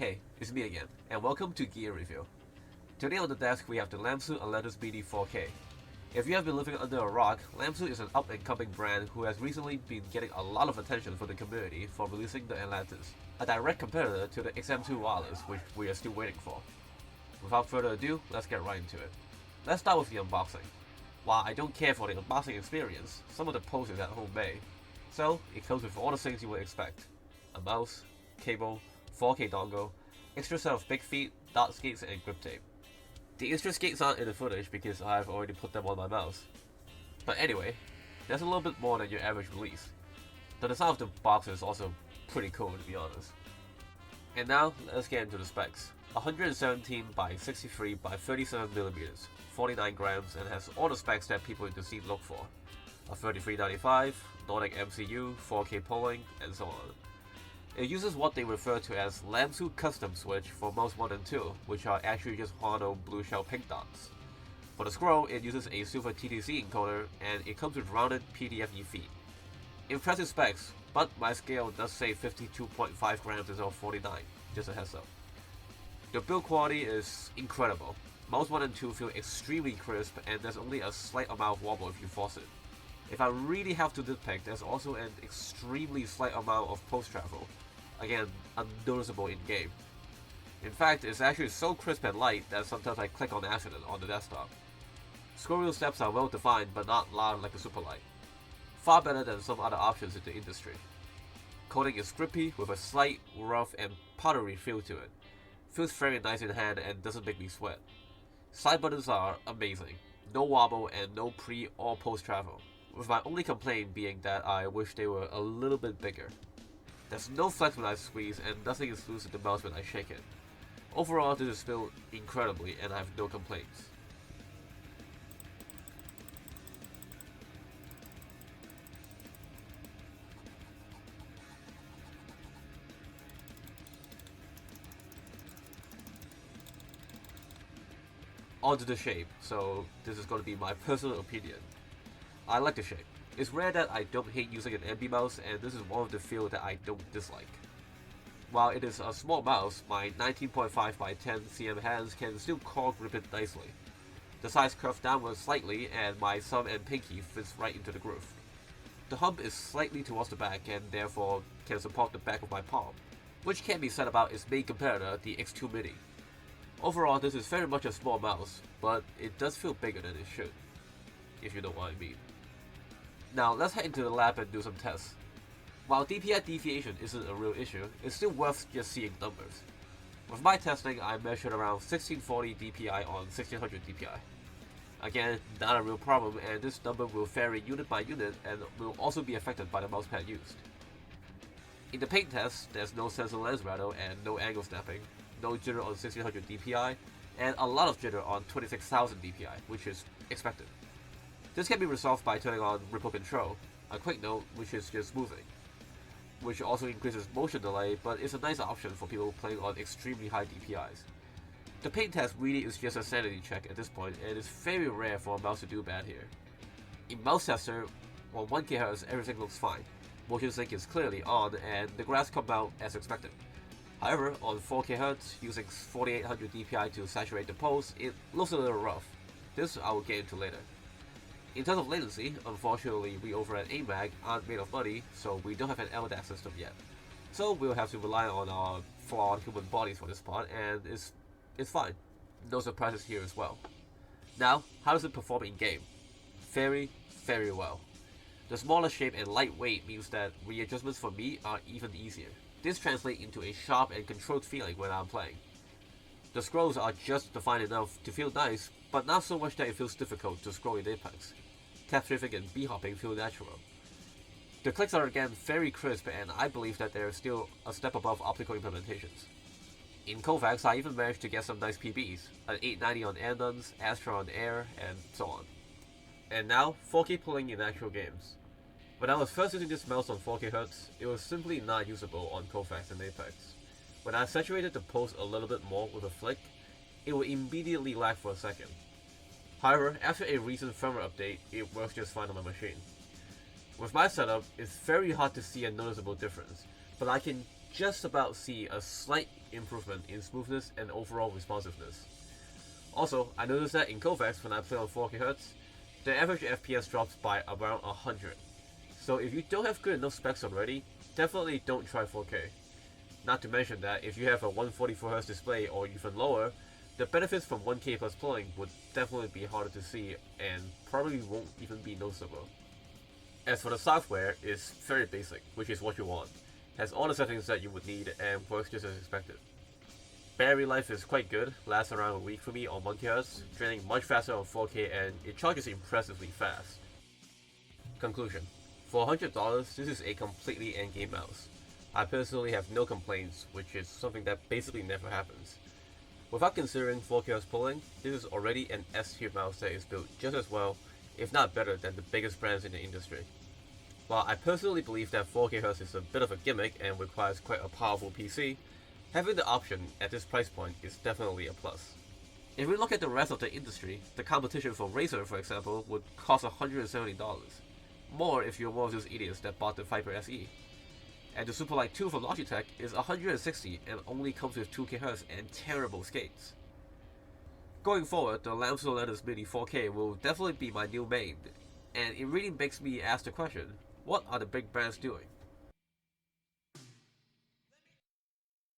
Hey, it's me again, and welcome to Gear Review. Today on the desk we have the lamzu Atlantis Mini 4K. If you have been living under a rock, lamzu is an up-and-coming brand who has recently been getting a lot of attention from the community for releasing the Atlantis, a direct competitor to the XM2 wireless, which we are still waiting for. Without further ado, let's get right into it. Let's start with the unboxing. While I don't care for the unboxing experience, some of the posts is at home may. So, it comes with all the things you would expect. A mouse, cable, 4K dongle, extra set of big feet, dot skates, and grip tape. The extra skates aren't in the footage because I've already put them on my mouse. But anyway, there's a little bit more than your average release. The design of the box is also pretty cool, to be honest. And now, let's get into the specs. 117 by 63 by 37mm, 49 grams, and has all the specs that people in the scene look for. A 3395, Nordic MCU, 4K polling, and so on. It uses what they refer to as lamzu custom switch for mouse 1 and 2, which are actually just mono blue shell pink dots. For the scroll, it uses a silver TTC encoder, and it comes with rounded PDFE feet. Impressive specs, but my scale does say 52.5 grams instead of 49, just a heads up. The build quality is incredible. Mouse 1 and 2 feel extremely crisp, and there's only a slight amount of wobble if you force it. If I really have to nitpick, there's also an extremely slight amount of post travel. Again, unnoticeable in game. In fact, it's actually so crisp and light that sometimes I click on accident on the desktop. Scroll wheel steps are well defined but not loud like a Superlight. Far better than some other options in the industry. Coding is grippy with a slight, rough and powdery feel to it. Feels very nice in hand and doesn't make me sweat. Side buttons are amazing. No wobble and no pre or post travel, with my only complaint being that I wish they were a little bit bigger. There's no flex when I squeeze and nothing is loose in the mouse when I shake it. Overall, this is filled incredibly and I have no complaints. Onto the shape, so this is going to be my personal opinion. I like the shape. It's rare that I don't hate using an MB mouse, and this is one of the few that I don't dislike. While it is a small mouse, my 19.5 by 10 cm hands can still claw grip it nicely. The size curves downwards slightly, and my thumb and pinky fits right into the groove. The hump is slightly towards the back and therefore can support the back of my palm, which can be said about its main competitor, the X2 Mini. Overall, this is very much a small mouse, but it does feel bigger than it should, if you know what I mean. Now let's head into the lab and do some tests. While DPI deviation isn't a real issue, it's still worth just seeing numbers. With my testing, I measured around 1640 DPI on 1600 DPI. Again, not a real problem, and this number will vary unit by unit and will also be affected by the mousepad used. In the paint test, there's no sensor lens rattle and no angle snapping, no jitter on 1600 DPI, and a lot of jitter on 26,000 DPI, which is expected. This can be resolved by turning on ripple control, a quick note which is just smoothing, which also increases motion delay but is a nice option for people playing on extremely high DPIs. The paint test really is just a sanity check at this point, and it's very rare for a mouse to do bad here. In mouse tester, on 1 kHz everything looks fine, motion sync is clearly on and the graphs come out as expected. However, on 4 kHz, using 4800 DPI to saturate the pulse, it looks a little rough. This I will get into later. In terms of latency, unfortunately we over at aimmag aren't made of money, so we don't have an LDAC system yet. So we'll have to rely on our flawed human bodies for this part, and it's fine. No surprises here as well. Now, how does it perform in game? Very, very well. The smaller shape and lightweight means that readjustments for me are even easier. This translates into a sharp and controlled feeling when I'm playing. The scrolls are just defined enough to feel nice, but not so much that it feels difficult to scroll in Apex. Tap strafing and B-hopping feel natural. The clicks are again very crisp, and I believe that they're still a step above optical implementations. In Kovacs, I even managed to get some nice PBs, an 890 on Anuns, Astra on Air, and so on. And now, 4K pulling in actual games. When I was first using this mouse on 4kHz, it was simply not usable on Kovacs and Apex. When I saturated the pulse a little bit more with a flick, it would immediately lag for a second. However, after a recent firmware update, it works just fine on my machine. With my setup, it's very hard to see a noticeable difference, but I can just about see a slight improvement in smoothness and overall responsiveness. Also, I noticed that in Kovacs when I play on 4K Hz, the average FPS drops by around 100. So if you don't have good enough specs already, definitely don't try 4K. Not to mention that if you have a 144Hz display or even lower, the benefits from 1K plus pulling would definitely be harder to see and probably won't even be noticeable. As for the software, it's very basic, which is what you want. Has all the settings that you would need and works just as expected. Battery life is quite good, lasts around a week for me on 1K Hz, draining much faster on 4K, and it charges impressively fast. Conclusion. For $100, this is a completely endgame mouse. I personally have no complaints, which is something that basically never happens. Without considering 4K Hz pulling, this is already an S-tier mouse that is built just as well, if not better than the biggest brands in the industry. While I personally believe that 4K Hz is a bit of a gimmick and requires quite a powerful PC, having the option at this price point is definitely a plus. If we look at the rest of the industry, the competition for Razer, for example, would cost $170. More if you're one of those idiots that bought the Viper SE. And the Superlight 2 from Logitech is $160 and only comes with 2K Hz and terrible skates. Going forward, the lamzu Atlantis Mini 4K will definitely be my new main, and it really makes me ask the question, what are the big brands doing?